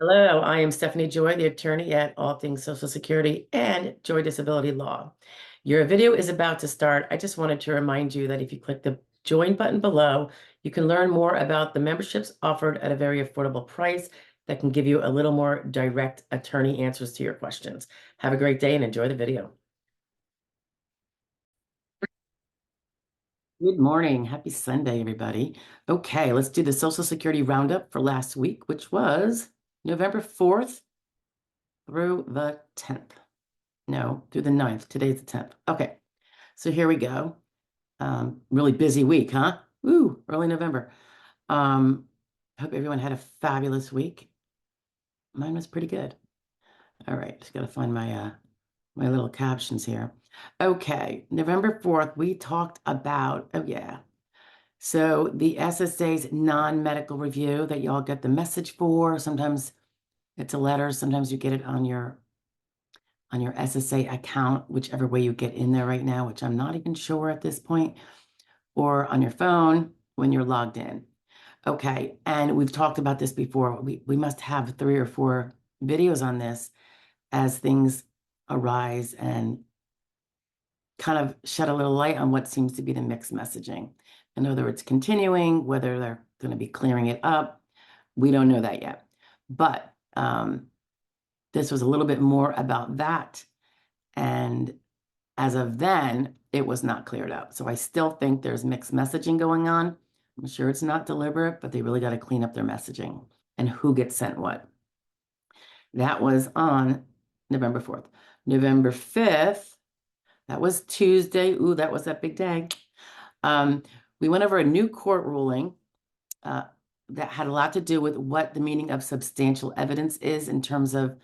Hello, I am Stephanie Joy, the attorney at All Things Social Security and Joy Disability Law. Your video is about to start. I just wanted to remind you that if you click the join button below, you can learn more about the memberships offered at a very affordable price that can give you a little more direct attorney answers to your questions. Have a great day and enjoy the video. Good morning. Happy Sunday, everybody. Okay, let's do the Social Security roundup for last week, which was November 4th through the 10th. No, through the 9th. Today's the 10th. Okay, so here we go. Really busy week, huh? Woo, early November. Hope everyone had a fabulous week. Mine was pretty good. All right, just gotta find my little captions here. Okay, November 4th, we talked about, oh yeah. So the SSA's non-medical review that y'all get the message for. Sometimes it's a letter, sometimes you get it on your SSA account, whichever way you get in there right now, which I'm not even sure at this point, or on your phone when you're logged in. Okay, and we've talked about this before. We must have 3 or 4 videos on this as things arise and kind of shed a little light on what seems to be the mixed messaging. In other words, continuing, whether they're going to be clearing it up, we don't know that yet. But this was a little bit more about that. And as of then, it was not cleared up. So I still think there's mixed messaging going on. I'm sure it's not deliberate, but they really got to clean up their messaging and who gets sent what. That was on November 4th. November 5th, that was Tuesday. Ooh, that was that big day. We went over a new court ruling that had a lot to do with what the meaning of substantial evidence is in terms of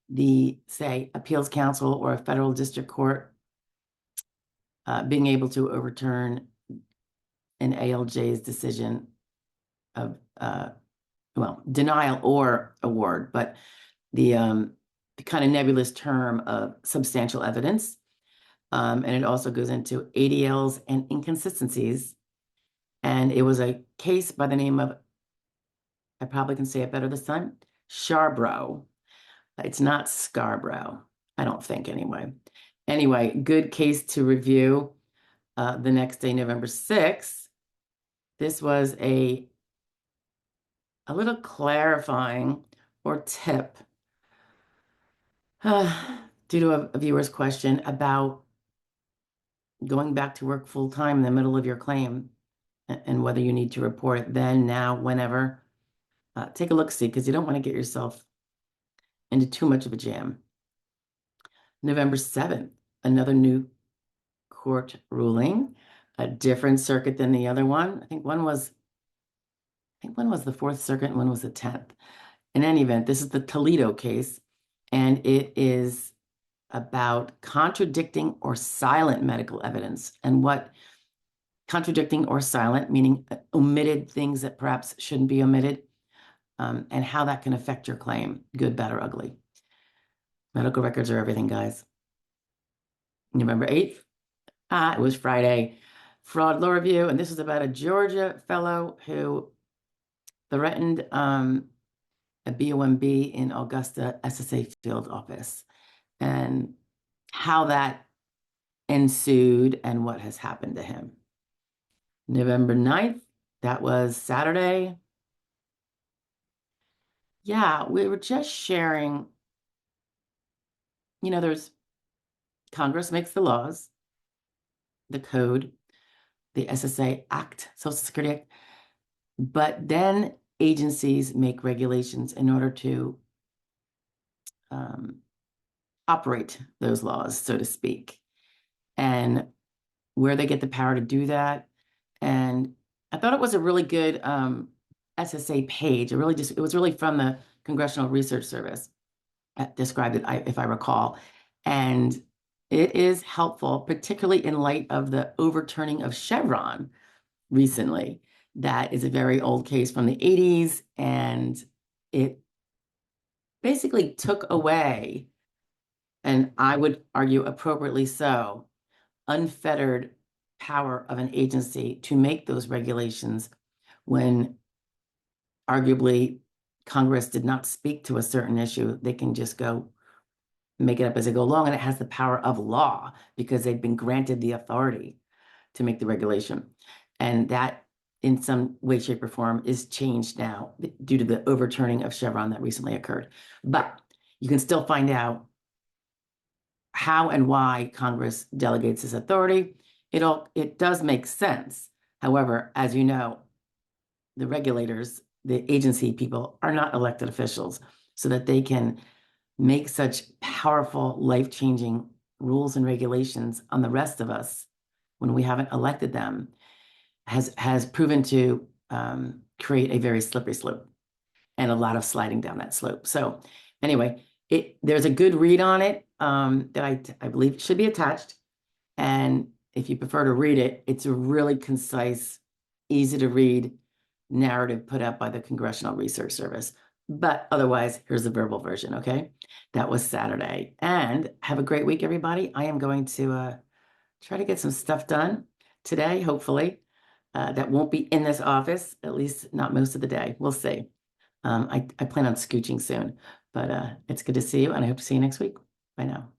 the, say, appeals council or a federal district court being able to overturn an ALJ's decision of, well, denial or award, but the kind of nebulous term of substantial evidence. And it also goes into ADLs and inconsistencies. And it was a case by the name of, I probably can say it better this time, Charbrough. It's not Scarborough, I don't think anyway. Anyway, good case to review. The next day, November 6th, this was a little clarifying or tip due to a viewer's question about going back to work full time in the middle of your claim and whether you need to report it then, now, whenever. Take a look, see, because you don't want to get yourself into too much of a jam. November 7th, another new court ruling, a different circuit than the other one. I think one was the Fourth Circuit and one was the 10th. In any event, this is the Toledo case, and it is about contradicting or silent medical evidence and what contradicting or silent, meaning omitted things that perhaps shouldn't be omitted, and how that can affect your claim, good, bad, or ugly. Medical records are everything, guys. November 8th, it was Friday, fraud law review, and this is about a Georgia fellow who threatened a BOMB in Augusta SSA field office and how that ensued and what has happened to him. November 9th, that was Saturday. Yeah, we were just sharing, there's Congress makes the laws, the code, the SSA Act, Social Security Act, but then agencies make regulations in order to operate those laws, so to speak, and where they get the power to do that. And I thought it was a really good SSA page. It was really from the Congressional Research Service that described it, if I recall. And it is helpful, particularly in light of the overturning of Chevron recently. That is a very old case from the 80s, and it basically took away, and I would argue appropriately so, unfettered power of an agency to make those regulations when arguably Congress did not speak to a certain issue, they can just go make it up as they go along, and it has the power of law because they've been granted the authority to make the regulation. And that, in some way, shape, or form, is changed now due to the overturning of Chevron that recently occurred. But you can still find out how and why Congress delegates this authority. It does make sense. However, as you know, the regulators, the agency people, are not elected officials, so that they can make such powerful, life-changing rules and regulations on the rest of us when we haven't elected them has proven to create a very slippery slope and a lot of sliding down that slope. So anyway, there's a good read on it that I believe should be attached. And if you prefer to read it, it's a really concise, easy to read narrative put out by the Congressional Research Service. But otherwise, here's the verbal version, okay? That was Saturday. And have a great week, everybody. I am going to try to get some stuff done today, hopefully. That won't be in this office, at least not most of the day. We'll see. I plan on scooching soon, but it's good to see you, and I hope to see you next week. Bye now.